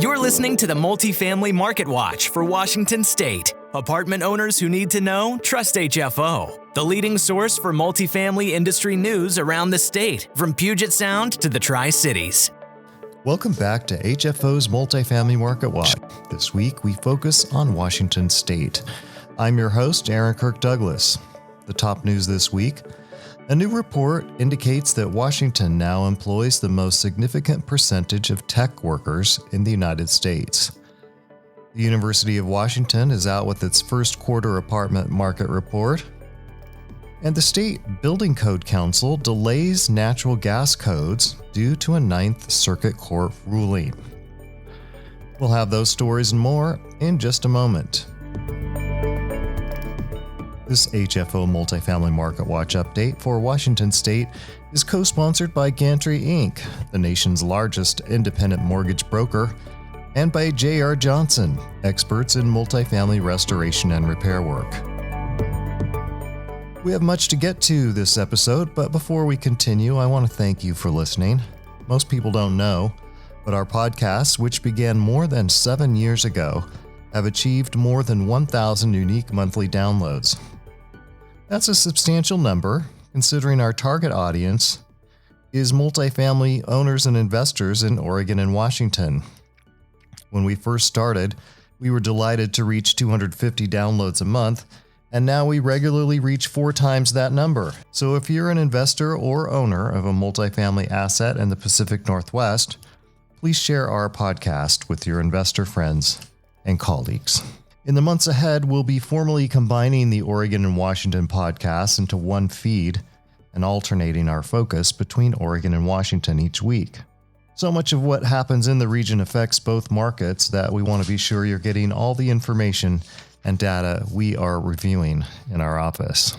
You're listening to the Multifamily Marketwatch for Washington State. Apartment owners who need to know, trust HFO, the leading source for multifamily industry news around the state, from Puget Sound to the Tri-Cities. Welcome back to HFO's Multifamily Marketwatch. This week, we focus on Washington State. I'm your host, Aaron Kirk Douglas. The top news this week: a new report indicates that Washington now employs the most significant percentage of tech workers in the United States. The University of Washington is out with its first quarter apartment market report. And the State Building Code Council delays natural gas codes due to a Ninth Circuit Court ruling. We'll have those stories and more in just a moment. This HFO Multifamily Market Watch update for Washington State is co-sponsored by Gantry Inc., the nation's largest independent mortgage broker, and by J.R. Johnson, experts in multifamily restoration and repair work. We have much to get to this episode, but before we continue, I want to thank you for listening. Most people don't know, but our podcasts, which began more than 7 years ago, have achieved more than 1,000 unique monthly downloads. That's a substantial number, considering our target audience is multifamily owners and investors in Oregon and Washington. When we first started, we were delighted to reach 250 downloads a month, and now we regularly reach 4 times that number. So if you're an investor or owner of a multifamily asset in the Pacific Northwest, please share our podcast with your investor friends and colleagues. In the months ahead, we'll be formally combining the Oregon and Washington podcasts into one feed and alternating our focus between Oregon and Washington each week. So much of what happens in the region affects both markets that we want to be sure you're getting all the information and data we are reviewing in our office.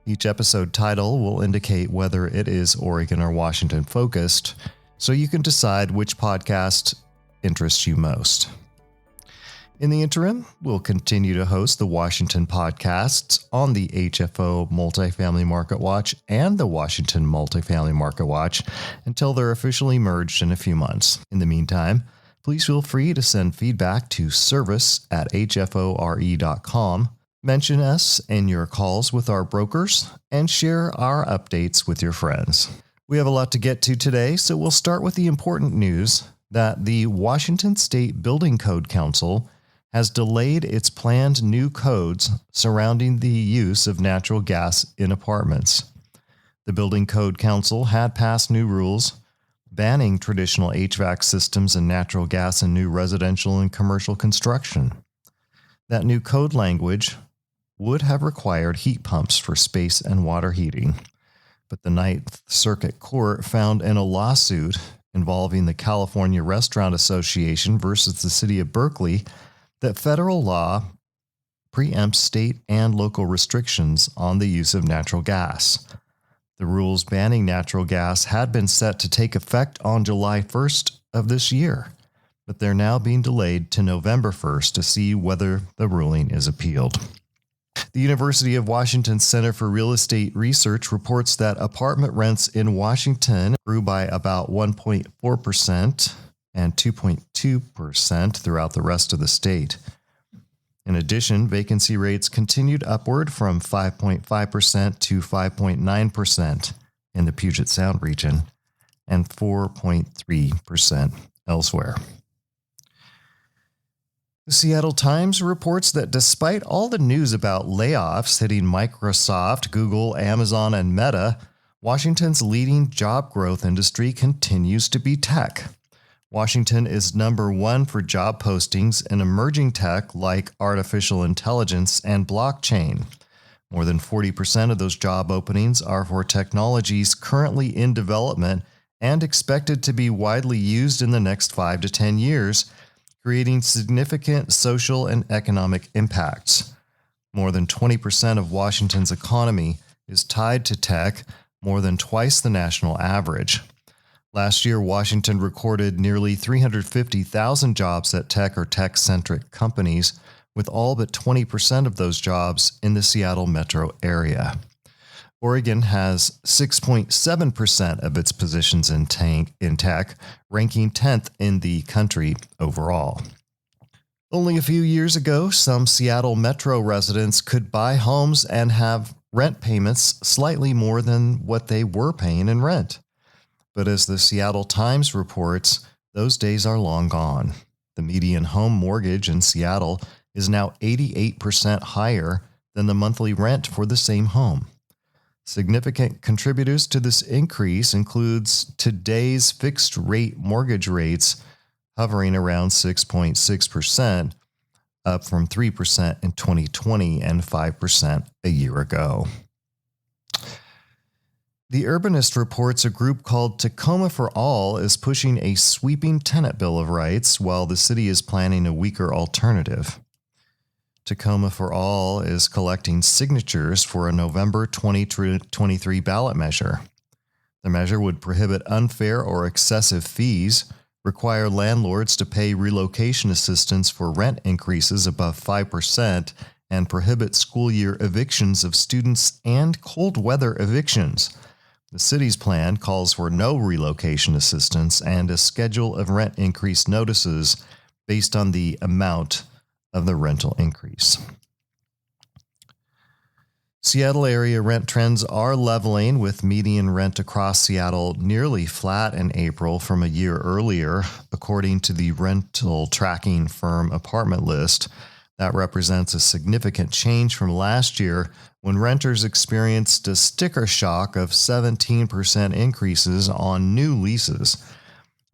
Each episode title will indicate whether it is Oregon or Washington focused, so you can decide which podcast interests you most. In the interim, we'll continue to host the Washington podcasts on the HFO Multifamily Market Watch and the Washington Multifamily Market Watch until they're officially merged in a few months. In the meantime, please feel free to send feedback to service@hfore.com, mention us in your calls with our brokers, and share our updates with your friends. We have a lot to get to today, so we'll start with the important news that the Washington State Building Code Council has delayed its planned new codes surrounding the use of natural gas in apartments. The Building Code Council had passed new rules banning traditional HVAC systems and natural gas in new residential and commercial construction. That new code language would have required heat pumps for space and water heating, but the Ninth Circuit Court found in a lawsuit involving the California Restaurant Association versus the City of Berkeley that federal law preempts state and local restrictions on the use of natural gas. The rules banning natural gas had been set to take effect on July 1st of this year, but they're now being delayed to November 1st to see whether the ruling is appealed. The University of Washington Center for Real Estate Research reports that apartment rents in Washington grew by about 1.4% and 2.2% throughout the rest of the state. In addition, vacancy rates continued upward from 5.5% to 5.9% in the Puget Sound region and 4.3% elsewhere. The Seattle Times reports that despite all the news about layoffs hitting Microsoft, Google, Amazon, and Meta, Washington's leading job growth industry continues to be tech. Washington is number 1 for job postings in emerging tech like artificial intelligence and blockchain. More than 40% of those job openings are for technologies currently in development and expected to be widely used in the next 5 to 10 years, creating significant social and economic impacts. More than 20% of Washington's economy is tied to tech, more than twice the national average. Last year, Washington recorded nearly 350,000 jobs at tech or tech-centric companies, with all but 20% of those jobs in the Seattle metro area. Oregon has 6.7% of its positions in tech, ranking 10th in the country overall. Only a few years ago, some Seattle Metro residents could buy homes and have rent payments slightly more than what they were paying in rent. But as the Seattle Times reports, those days are long gone. The median home mortgage in Seattle is now 88% higher than the monthly rent for the same home. Significant contributors to this increase includes today's fixed rate mortgage rates hovering around 6.6%, up from 3% in 2020 and 5% a year ago. The Urbanist reports a group called Tacoma for All is pushing a sweeping tenant bill of rights while the city is planning a weaker alternative. Tacoma for All is collecting signatures for a November 2023 ballot measure. The measure would prohibit unfair or excessive fees, require landlords to pay relocation assistance for rent increases above 5%, and prohibit school year evictions of students and cold weather evictions. The city's plan calls for no relocation assistance and a schedule of rent increase notices based on the amount of the rental increase. Seattle area rent trends are leveling, with median rent across Seattle nearly flat in April from a year earlier, according to the rental tracking firm Apartment List. That represents a significant change from last year when renters experienced a sticker shock of 17% increases on new leases.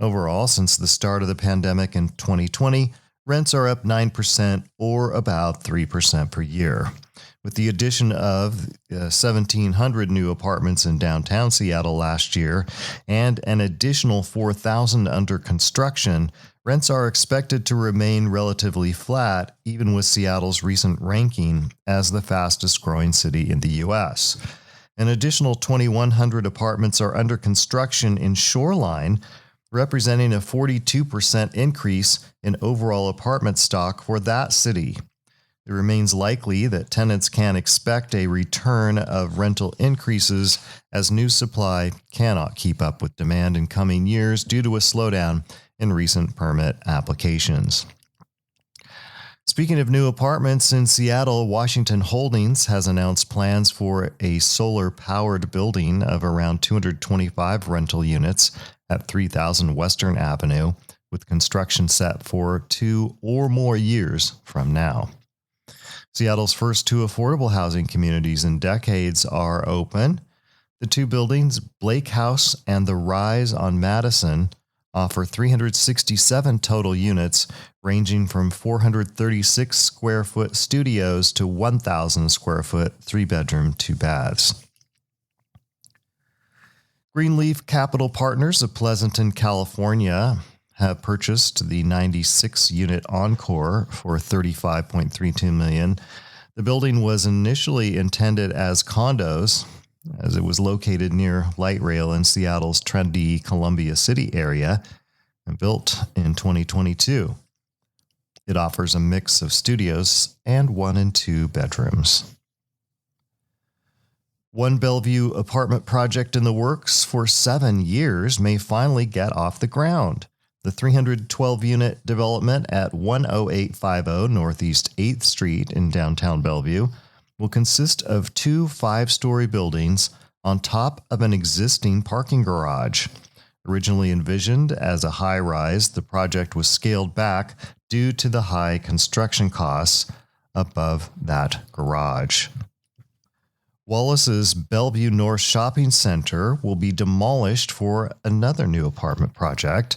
Overall, since the start of the pandemic in 2020, rents are up 9% or about 3% per year. With the addition of 1,700 new apartments in downtown Seattle last year and an additional 4,000 under construction, rents are expected to remain relatively flat, even with Seattle's recent ranking as the fastest growing city in the U.S. An additional 2,100 apartments are under construction in Shoreline, representing a 42% increase in overall apartment stock for that city. It remains likely that tenants can expect a return of rental increases as new supply cannot keep up with demand in coming years due to a slowdown in recent permit applications. Speaking of new apartments in Seattle, Washington Holdings has announced plans for a solar-powered building of around 225 rental units at 3000 Western Avenue, with construction set for 2 or more years from now. Seattle's first 2 affordable housing communities in decades are open. The 2 buildings, Blake House and The Rise on Madison, offer 367 total units, ranging from 436 square foot studios to 1,000 square foot 3-bedroom, 2 baths. Greenleaf Capital Partners of Pleasanton, California, have purchased the 96-unit Encore for $35.32 million. The building was initially intended as condos, as it was located near light rail in Seattle's trendy Columbia City area and built in 2022. It offers a mix of studios and 1 and 2 bedrooms. One Bellevue apartment project in the works for 7 years may finally get off the ground. The 312-unit development at 10850 Northeast 8th Street in downtown Bellevue will consist of 2 5-story buildings on top of an existing parking garage. Originally envisioned as a high-rise, the project was scaled back due to the high construction costs above that garage. Wallace's Bellevue North Shopping Center will be demolished for another new apartment project.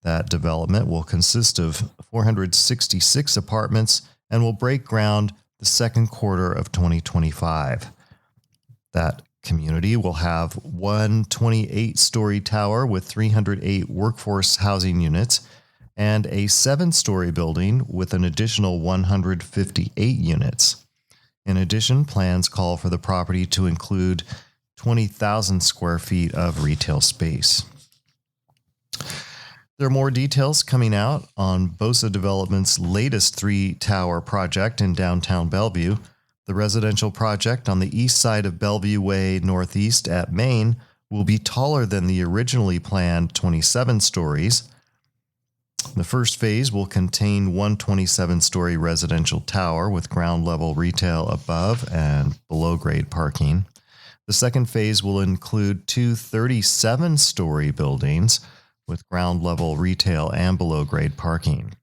That development will consist of 466 apartments and will break ground the second quarter of 2025. That community will have one 28-story tower with 308 workforce housing units and a 7-story building with an additional 158 units. In addition, plans call for the property to include 20,000 square feet of retail space. There are more details coming out on Bosa Development's latest 3-tower project in downtown Bellevue. The residential project on the east side of Bellevue Way Northeast at Main will be taller than the originally planned 27 stories. The first phase will contain one 27-story residential tower with ground-level retail above and below-grade parking. The second phase will include two 37-story buildings with ground-level retail and below-grade parking.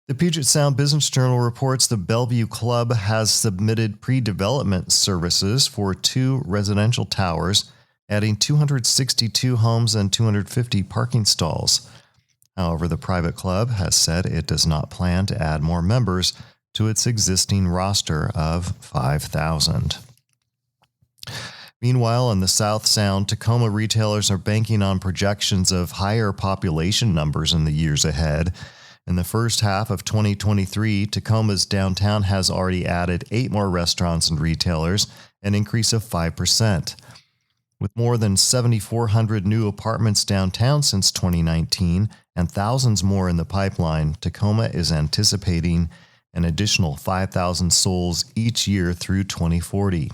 The Puget Sound Business Journal reports the Bellevue Club has submitted pre-development services for two residential towers, adding 262 homes and 250 parking stalls. However, the private club has said it does not plan to add more members to its existing roster of 5,000. Meanwhile, in the South Sound, Tacoma retailers are banking on projections of higher population numbers in the years ahead. In the first half of 2023, Tacoma's downtown has already added 8 more restaurants and retailers, an increase of 5%. With more than 7,400 new apartments downtown since 2019 and thousands more in the pipeline, Tacoma is anticipating an additional 5,000 souls each year through 2040.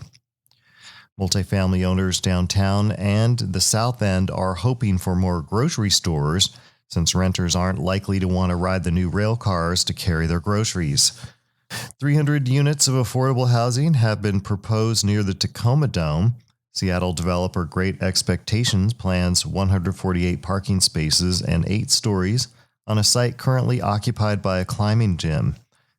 Multifamily owners downtown and the South End are hoping for more grocery stores, since renters aren't likely to want to ride the new rail cars to carry their groceries. 300 units of affordable housing have been proposed near the Tacoma Dome. Seattle developer Great Expectations plans 148 parking spaces and 8 stories on a site currently occupied by a climbing gym.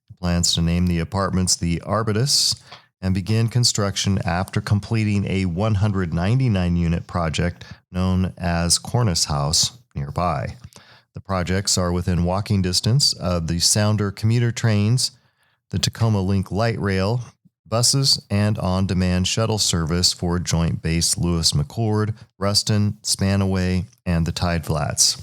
It plans to name the apartments the Arbutus and begin construction after completing a 199-unit project known as Cornice House nearby. The projects are within walking distance of the Sounder commuter trains, the Tacoma Link light rail, buses, and on-demand shuttle service for Joint Base Lewis McChord, Ruston, Spanaway, and the Tide Flats.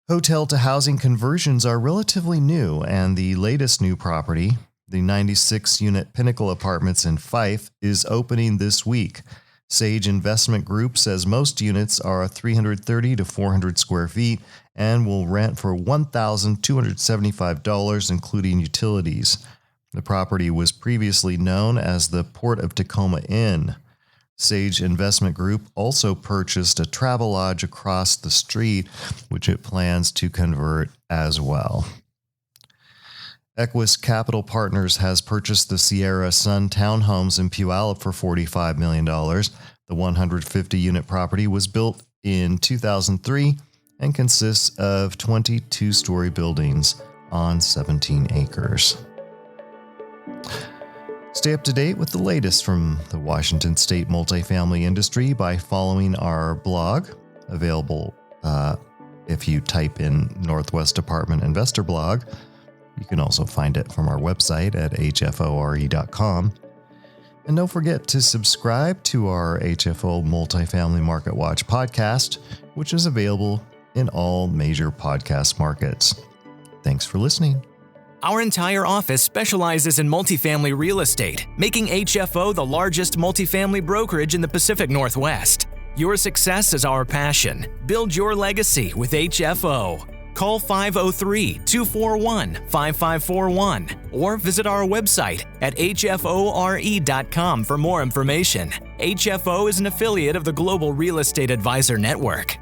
Hotel-to-housing conversions are relatively new, and the latest new property, the 96-unit Pinnacle Apartments in Fife, is opening this week. Sage Investment Group says most units are 330 to 400 square feet and will rent for $1,275, including utilities. The property was previously known as the Port of Tacoma Inn. Sage Investment Group also purchased a Travelodge across the street, which it plans to convert as well. Equus Capital Partners has purchased the Sierra Sun townhomes in Puyallup for $45 million. The 150-unit property was built in 2003 and consists of 22-story buildings on 17 acres. Stay up to date with the latest from the Washington State multifamily industry by following our blog, available if you type in Northwest Apartment Investor Blog. You can also find it from our website at hfore.com. And don't forget to subscribe to our HFO Multifamily Marketwatch podcast, which is available in all major podcast markets. Thanks for listening. Our entire office specializes in multifamily real estate, making HFO the largest multifamily brokerage in the Pacific Northwest. Your success is our passion. Build your legacy with HFO. Call 503-241-5541 or visit our website at hfore.com for more information. HFO is an affiliate of the Global Real Estate Advisor Network.